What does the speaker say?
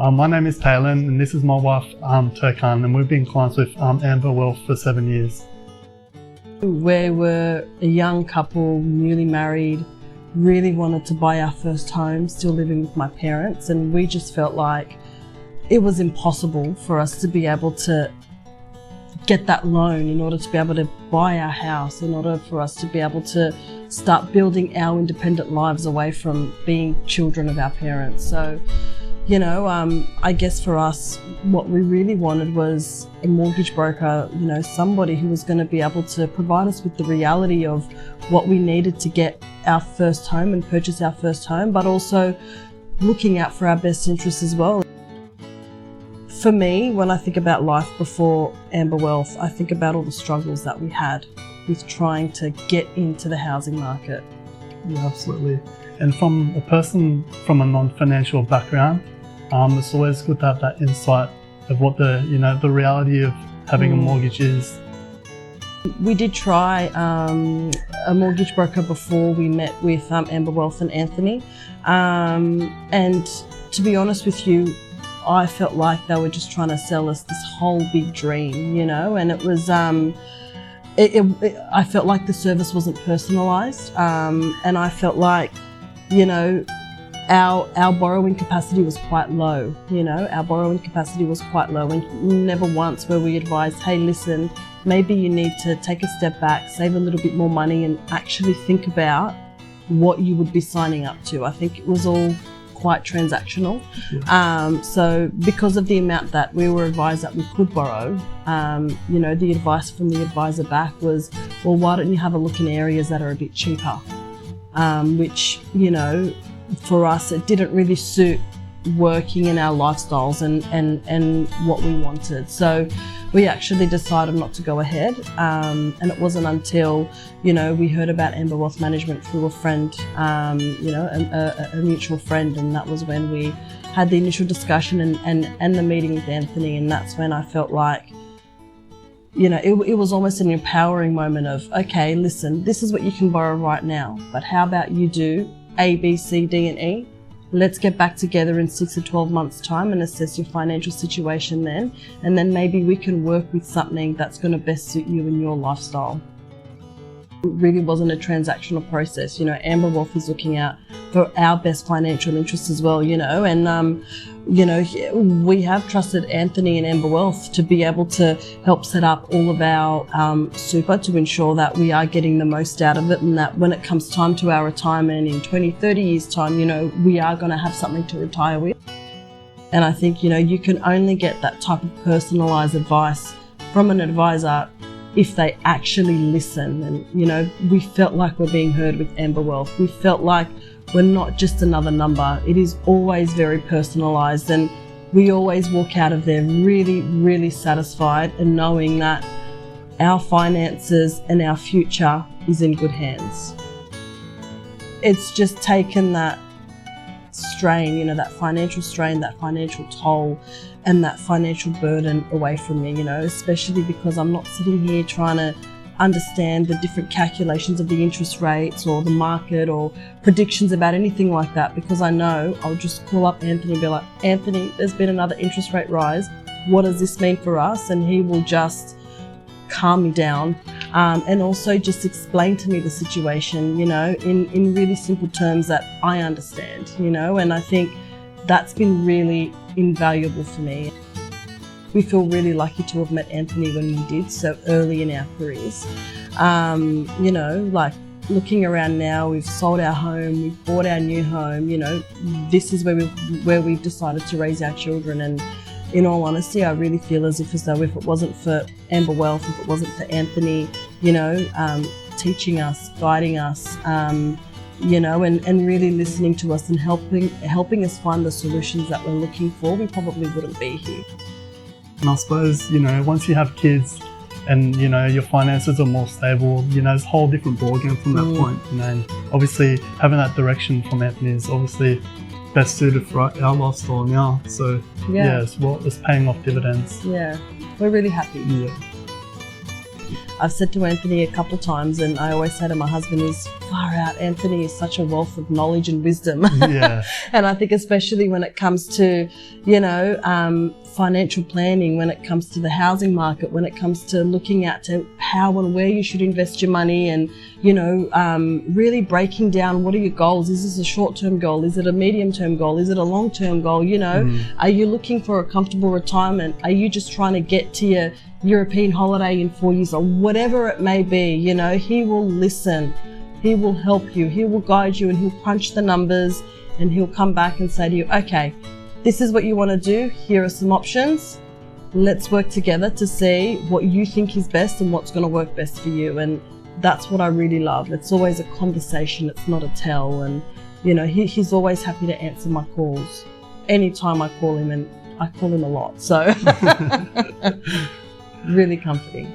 My name is Taylan and this is my wife Turkan, and we've been clients with Amber Wealth for 7 years. We were a young couple, newly married, really wanted to buy our first home, still living with my parents, and we just felt like it was impossible for us to be able to get that loan in order to be able to buy our house, in order for us to be able to start building our independent lives away from being children of our parents. So, you know, I guess for us, what we really wanted was a mortgage broker, you know, somebody who was going to be able to provide us with the reality of what we needed to get our first home and purchase our first home, but also looking out for our best interests as well. For me, when I think about life before Amber Wealth, I think about all the struggles that we had with trying to get into the housing market. Yeah, absolutely. And from a person from a non-financial background, it's always good to have that insight of what the reality of having a mortgage is. We did try a mortgage broker before we met with Amber Wealth and Anthony, and to be honest with you, I felt like they were just trying to sell us this whole big dream, you know, and it was, I felt like the service wasn't personalised, and I felt like, you know, our borrowing capacity was quite low, you know, and never once were we advised, hey, listen, maybe you need to take a step back, save a little bit more money and actually think about what you would be signing up to. I think it was all quite transactional. Yeah. So because of the amount that we were advised that we could borrow, you know, the advice from the advisor back was, well, why don't you have a look in areas that are a bit cheaper? Which, you know, for us, it didn't really suit working in our lifestyles and what we wanted. So we actually decided not to go ahead, and it wasn't until, you know, we heard about Amber Wealth Management through a friend, you know, a mutual friend, and that was when we had the initial discussion and the meeting with Anthony, and that's when I felt like, you know, it was almost an empowering moment of, okay, listen, this is what you can borrow right now, but how about you do A, B, C, D and E? Let's get back together in 6 to 12 months time and assess your financial situation then, and then maybe we can work with something that's going to best suit you and your lifestyle. It really wasn't a transactional process. You know, Amber Wealth is looking out for our best financial interests as well, you know, and you know, we have trusted Anthony and Amber Wealth to be able to help set up all of our super to ensure that we are getting the most out of it, and that when it comes time to our retirement in 20, 30 years time, you know, we are going to have something to retire with. And I think, you know, you can only get that type of personalised advice from an advisor if they actually listen. And, you know, we felt like we're being heard with Amber Wealth. We felt like we're not just another number. It is always very personalised, and we always walk out of there really, really satisfied and knowing that our finances and our future is in good hands. It's just taken that strain, you know, that financial strain, that financial toll and that financial burden away from me, you know, especially because I'm not sitting here trying to understand the different calculations of the interest rates or the market or predictions about anything like that, because I know I'll just call up Anthony and be like, Anthony, there's been another interest rate rise. What does this mean for us? And he will just calm me down, and also just explain to me the situation, you know, in really simple terms that I understand, you know, and I think that's been really invaluable for me. We feel really lucky to have met Anthony when we did, so early in our careers. You know, like looking around now, we've sold our home, we've bought our new home, you know, this is where we've decided to raise our children. And in all honesty, I really feel as though if it wasn't for Amber Wealth, if it wasn't for Anthony, you know, teaching us, guiding us, you know, and really listening to us and helping us find the solutions that we're looking for, we probably wouldn't be here. And I suppose, you know, once you have kids and, you know, your finances are more stable, you know, it's a whole different ballgame from that point. You know, and obviously having that direction from Anthony is obviously best suited for our lifestyle now. So yeah, it's paying off dividends. Yeah, we're really happy. Yeah. I've said to Anthony a couple of times, and I always say to my husband, is far out. Anthony is such a wealth of knowledge and wisdom. Yeah. And I think especially when it comes to, financial planning, when it comes to the housing market, when it comes to looking at to how and where you should invest your money, and, really breaking down what are your goals. Is this a short-term goal? Is it a medium-term goal? Is it a long-term goal? Are you looking for a comfortable retirement? Are you just trying to get to your European holiday in 4 years, or whatever it may be? He will listen. He will help you. He will guide you, and he'll crunch the numbers, and he'll come back and say to you, okay, this is what you want to do. Here are some options. Let's work together to see what you think is best and what's going to work best for you. And that's what I really love. It's always a conversation. It's not a tell. And, he's always happy to answer my calls anytime I call him, and I call him a lot. So really comforting.